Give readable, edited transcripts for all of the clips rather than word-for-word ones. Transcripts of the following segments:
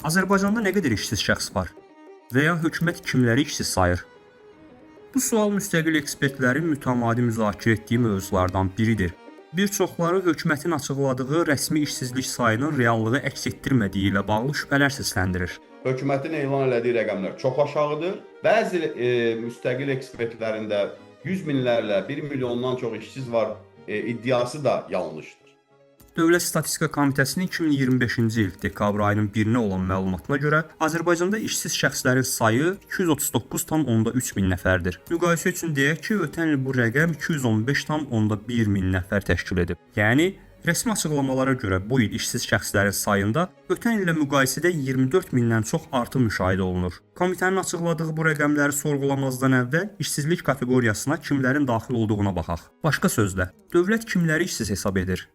Azərbaycanda nə qədər işsiz şəxs var? Və ya hökumət kimləri işsiz sayır? Bu sual müstəqil ekspertlərin mütəmadi müzakirə etdiyi mövzulardan biridir. Bir çoxları hökumətin açıqladığı rəsmi işsizlik sayının reallığı əks etdirmədiyi ilə bağlı şübhələr səsləndirir. Hökumətin elan elədiyi rəqəmlər çox aşağıdır. Bəzi müstəqil ekspertlərin də 100 minlərlə 1 milyondan çox işsiz var iddiası da yanlışdır. Dövlət Statistika Komitəsinin 2025-ci il dekabr ayının 1-nə olan məlumatına görə Azərbaycanda işsiz şəxslərin sayı 239,3 min nəfərdir. Müqayisə üçün deyək ki, ötən il bu rəqəm 215,1 min nəfər təşkil edib. Yəni rəsmi açıqlamalara görə bu il işsiz şəxslərin sayında ötən illə müqayisədə 24 mindən çox artım müşahidə olunur. Komitənin açıqladığı bu rəqəmləri sorğulamazdan əvvəl işsizlik kateqoriyasına kimlərin daxil olduğuna baxaq. Başqa sözlə, dövlət kimləri işsiz hesab edir?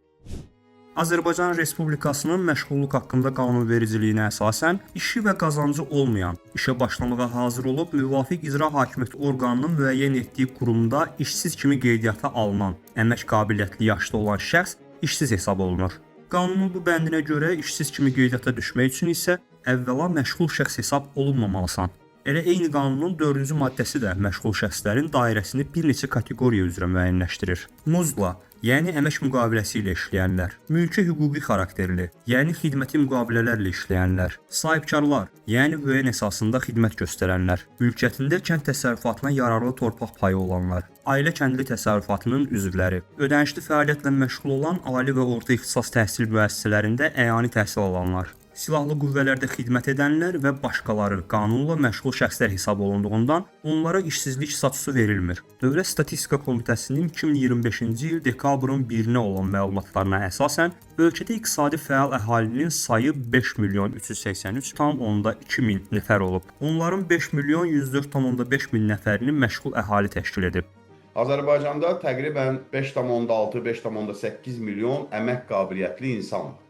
Azərbaycan Respublikasının məşğulluq haqqında qanunvericiliyinə əsasən işi və qazancı olmayan, işə başlamağa hazır olub müvafiq icra hakimiyyəti orqanının müəyyən etdiyi qurumda işsiz kimi qeydiyyata alınan, əmək qabiliyyətli yaşda olan şəxs işsiz hesab olunur. Qanunun bu bəndinə görə işsiz kimi qeydiyyata düşmək üçün isə əvvəla məşğul şəxs hesab olunmamalısan. Elə eyni qanunun 4-cü maddəsi də məşğul şəxslərin dairəsini bir neçə kateqoriya üzrə müəyyənləşdirir. Muzla, yəni əmək müqaviləsi ilə işləyənlər, mülki hüquqi xarakterli, yəni xidməti müqavilələrlə işləyənlər, sahibkarlar, yəni müəyyən əsasında xidmət göstərənlər, mülkiyyətində kənd təsərrüfatına yararlı torpaq payı olanlar, ailə kəndli təsərrüfatının üzvləri, ödənişli fəaliyyətlə məşğul olan ali və orta ixtisas təhsil müəssisələrində əyani təhsil alanlar, silahlı qüvvələrdə xidmət edənlər və başqaları qanunla məşğul şəxslər hesab olunduğundan onlara işsizlik statusu verilmir. Dövlət Statistika Komitəsinin 2025-ci il dekabrın 1-nə olan məlumatlarına əsasən ölkədə iqtisadi fəal əhalinin sayı 5 milyon 383,2 min nəfər olub. Onların 5 milyon 104,5 min nəfərini məşğul əhali təşkil edib. Azərbaycanda təqribən 5,6-5,8 milyon əmək qabiliyyətli insan var.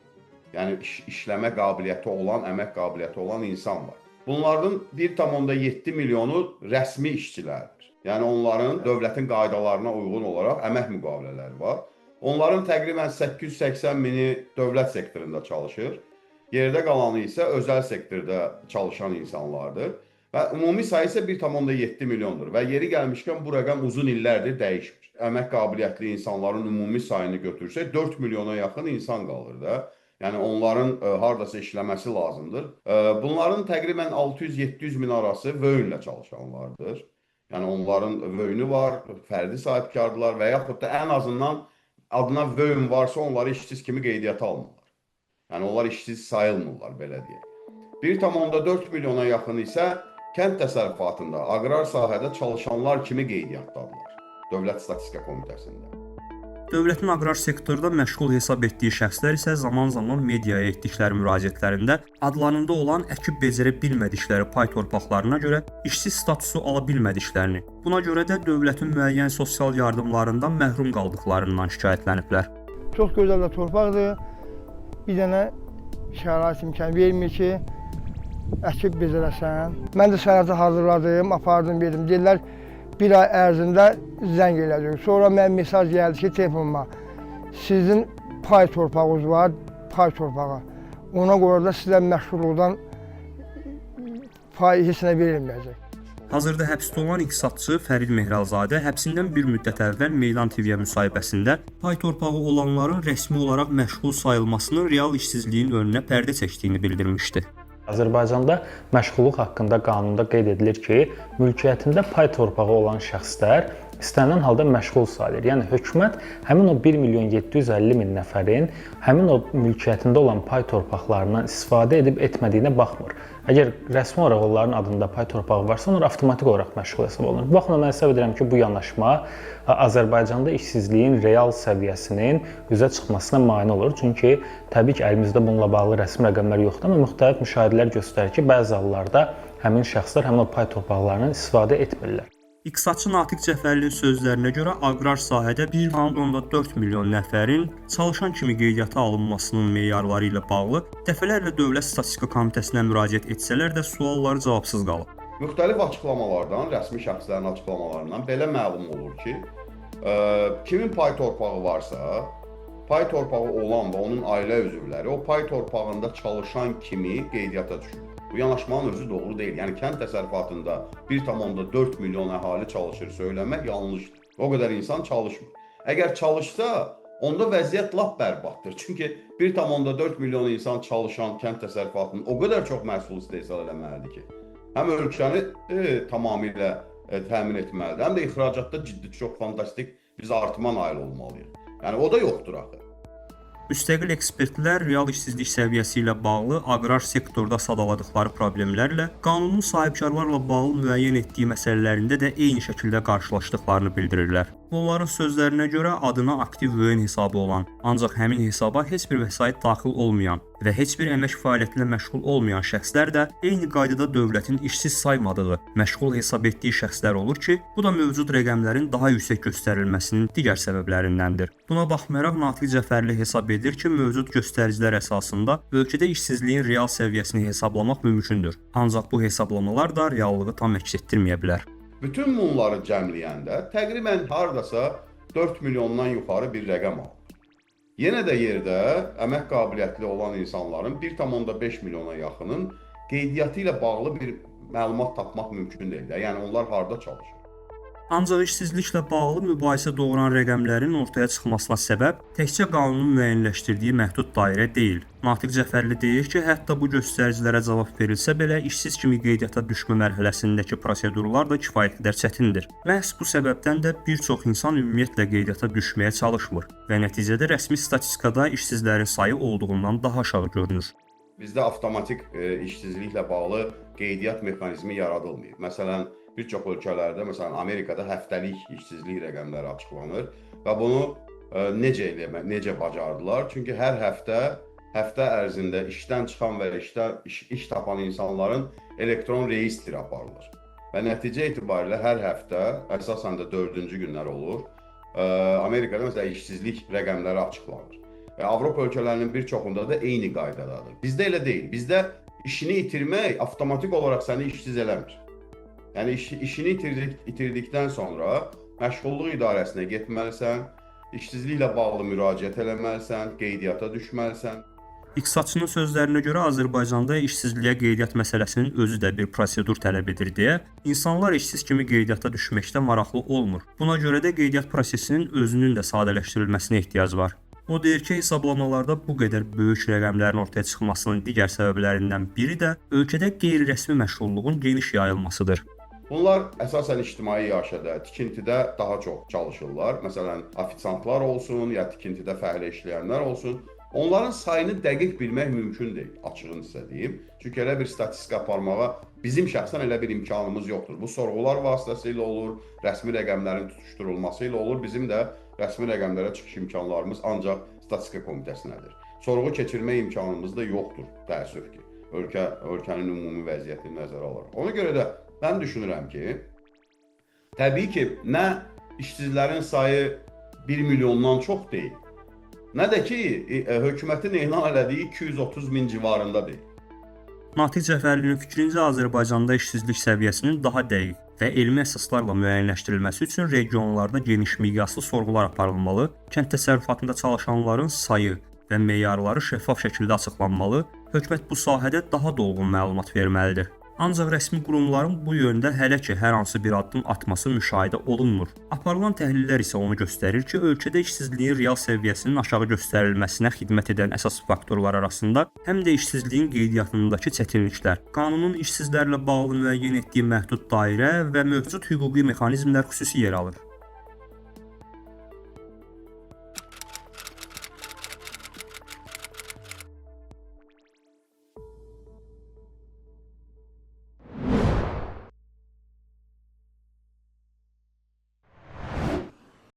Yəni işləmə qabiliyyəti olan, əmək qabiliyyəti olan insan var. Bunların 1,7 milyonu rəsmi işçilərdir. Yəni onların dövlətin qaydalarına uyğun olaraq əmək müqavilələri var. Onların təqribən 880 mini dövlət sektorunda çalışır. Yerdə qalanı isə özəl sektorda çalışan insanlardır. Və ümumi sayı isə 1,7 milyondur. Və yeri gəlmişkən bu rəqəm uzun illərdir dəyişmir. Əmək qabiliyyətli insanların ümumi sayını götürsək 4 milyona yaxın insan qalır da. Yəni onların hardasa işləməsi lazımdır. Bunların təqribən 600-700 min arası vöynlə çalışanlardır. Yəni onların vöyünü var, fərdi sahibkardılar və yaxud da ən azından adına vöyn varsa onları işsiz kimi qeydiyyata almırlar. Yəni onlar işsiz sayılmırlar, belə deyək. 1,4 milyona yaxın isə kənd təsərrüfatında, aqrar sahədə çalışanlar kimi qeydiyyatdadırlar. Dövlət Statistika Komitəsində. Dövlətin aqrar sektorda məşğul hesab etdiyi şəxslər isə zaman-zaman mediaya etdikləri müraciətlərində adlarında olan əkib becərə bilmədikləri pay torpaqlarına görə işsiz statusu ala bilmədiklərini, buna görə də dövlətin müəyyən sosial yardımlarından məhrum qaldıqlarından şikayətləniblər. Çox gözəl də torpaqdır. Bir dənə şərait imkan vermir ki, əkib becərəsən. Mən də sənəti hazırladım, apardım, verdim. Deyirlər, bir ay ərzində zəng eləyəcək. Sonra mən mesaj gəldi ki, telefonuma, sizin pay torpağınız var, pay torpağı. Ona görə də sizə məşğulluqdan pay heç nə verilməyəcək. Hazırda həbsdə olan iqtisadçı Fərid Mehralzadə həbsindən bir müddət əvvəl Meydan TV-yə müsahibəsində pay torpağı olanların rəsmi olaraq məşğul sayılmasının real işsizliyin önünə pərdə çəkdiyini bildirmişdi. Azərbaycanda məşğulluq haqqında qanunda qeyd edilir ki, mülkiyyətində pay torpağı olan şəxslər istənilən halda məşğul sayılır. Yəni hökumət həmin o 1 milyon 750 min nəfərin həmin o mülkiyyətində olan pay torpaqlarından istifadə edib etmədiyinə baxmır. Əgər rəsmi olaraq onların adında pay torpağı varsa, onlar avtomatik olaraq məşğul hesab olunur. Bu baxımdan mən hesab edirəm ki, bu yanaşma Azərbaycanda işsizliyin real səviyyəsinin üzə çıxmasına mane olur. Çünki təbii ki, əlimizdə bununla bağlı rəsmi rəqəmlər yoxdur, amma müxtəlif müşahidələr göstərir ki, bəzi hallarda həmin şəxslər həmin o pay torpaqlarından istifadə etmirlər. İqtisadçı Natiq Cəfərlinin sözlərinə görə aqrar sahədə 1,4 milyon nəfərin çalışan kimi qeydiyyata alınmasının meyarları ilə bağlı dəfələrlə Dövlət Statistika Komitəsinə müraciət etsələr də sualları cavabsız qalıb. Müxtəlif açıqlamalardan, rəsmi şəxslərin açıqlamalarından belə məlum olur ki, kimin pay torpağı varsa, pay torpağı olan və onun ailə üzvləri o pay torpağında çalışan kimi qeydiyyata düşür. Bu yanaşmanın özü doğru deyil. Yəni kənd təsərrüfatında 1,4 milyon əhali çalışır söyləmək yanlışdır. O qədər insan çalışmır. Əgər çalışsa, onda vəziyyət lap bərbaddır. Çünki 1,4 milyon insan çalışan kənd təsərrüfatının o qədər çox məhsul istehsal eləməlidir ki, həm ölkəni tamamilə təmin etməlidir, həm də ixracatda ciddi çox fantastik biz artıma nail olmalıyıq. Yəni o da yoxdur axı. Müstəqil ekspertlər real işsizlik səviyyəsi ilə bağlı aqrar sektorda sadaladıkları problemlərlə qanunun sahibkarlarla bağlı müəyyən etdiyi məsələlərində də eyni şəkildə qarşılaşdıqlarını bildirirlər. Onların sözlərinə görə adına aktiv müəyyən hesabı olan, ancaq həmin hesaba heç bir vəsait daxil olmayan və heç bir əmək fəaliyyəti ilə məşğul olmayan şəxslər də eyni qaydada dövlətin işsiz saymadığı, məşğul hesab etdiyi şəxslər olur ki, bu da mövcud rəqəmlərin daha yüksək göstərilməsinin digər səbəblərindəndir. Buna baxmayaraq Natiq Cəfərli hesab edir ki, mövcud göstəricilər əsasında ölkədə işsizliyin real səviyyəsini hesablamaq mümkündür. Ancaq bu hesablamalar da reallığı tam əks etdirməyə bilər. Bütün bunları cəmləyəndə təqribən hardasa 4 milyondan yuxarı bir rəqəm alır. Yenə də yerdə əmək qabiliyyətli olan insanların 1,5 milyona yaxının qeydiyyatı ilə bağlı bir məlumat tapmaq mümkün deyil. Yəni onlar harda çalışır? Ancaq işsizliklə bağlı mübahisə doğuran rəqəmlərin ortaya çıxmasına səbəb təkcə qanunun müəyyənləşdirdiyi məhdud dairə deyil. Natiq Cəfərli deyir ki, hətta bu göstəricilərə cavab verilsə belə işsiz kimi qeydiyyata düşmə mərhələsindəki prosedurlar da kifayət qədər çətindir. Məhz bu səbəbdən də bir çox insan ümumiyyətlə qeydiyyata düşməyə çalışmır və nəticədə rəsmi statistikada işsizlərin sayı olduğundan daha aşağı görünür. Bizdə avtomatik işsizliklə bağlı qeydiyyat mexanizmi yaradılmayıb. Məsələn, bir çox ölkələrdə, məsələn Amerikada həftəlik işsizlik rəqəmləri açıqlanır və bunu necə bacardılar? Çünki hər həftə ərzində işdən çıxan və iş tapan insanların elektron reyestri aparılır. Və nəticə etibarilə hər həftə, əsasən də 4-cü günlər olur, Amerikada məsələn işsizlik rəqəmləri açıqlanır. Və Avropa ölkələrinin bir çoxunda da eyni qaydadadır. Bizdə elə deyil. Bizdə işini itirmək avtomatik olaraq səni işsiz eləmir. Yəni işini itirdikdən sonra məşğulluq idarəsinə getməlisən, işsizliklə bağlı müraciət eləməlisən, qeydiyyata düşməlisən. İqtisadçının sözlərinə görə Azərbaycanda işsizliyə qeydiyyat məsələsinin özü də bir prosedur tələb edir deyə insanlar işsiz kimi qeydiyyata düşməkdə maraqlı olmur. Buna görə də qeydiyyat prosesinin özünün də sadələşdirilməsinə ehtiyac var. O deyir ki, hesablamalarda bu qədər böyük rəqəmlərin ortaya çıxmasının digər səbəblərindən biri də ölkədə qeyri-rəsmi məşğulluğun geniş yayılmasıdır. Bunlar əsasən ictimai yaşada, tikintidə daha çox çalışırlar. Məsələn, ofisiantlar olsun, ya tikintidə fəhlə işləyənlər olsun. Onların sayını dəqiq bilmək mümkün deyil, açığını sizə deyim. Çünki elə bir statistika aparmağa bizim şəxsən elə bir imkanımız yoxdur. Bu sorğular vasitəsilə olur, rəsmi rəqəmlərin tutuşdurulması ilə olur. Bizim də rəsmi rəqəmlərə çıxış imkanlarımız ancaq statistika komitəsinədir. Sorğu keçirmə imkanımız da yoxdur, təəssüf ki, ölkənin ümumi vəziyyətini nəzərə alaraq. Ona görə də mən düşünürəm ki, təbii ki, nə işsizlərin sayı 1 milyondan çox deyil, nə də ki, hökumətin elan elədiyi 230 min civarında deyil. Natiq Cəfərlinin fikrincə Azərbaycanda işsizlik səviyyəsinin daha dəqiq və elmi əsaslarla müəyyənləşdirilməsi üçün regionlarda geniş miqyaslı sorğular aparılmalı, kənd təsərrüfatında çalışanların sayı və meyarları şəffaf şəkildə açıqlanmalı, hökumət bu sahədə daha dolğun məlumat verməlidir. Ancaq rəsmi qurumların bu yöndə hələ ki hər hansı bir addım atması müşahidə olunmur. Aparılan təhlillər isə onu göstərir ki, ölkədə işsizliyin real səviyyəsinin aşağı göstərilməsinə xidmət edən əsas faktorlar arasında həm də işsizliyin qeydiyyatındakı çətinliklər, qanunun işsizlərlə bağlı müəyyən etdiyi məhdud dairə və mövcud hüquqi mexanizmlər xüsusi yer alır.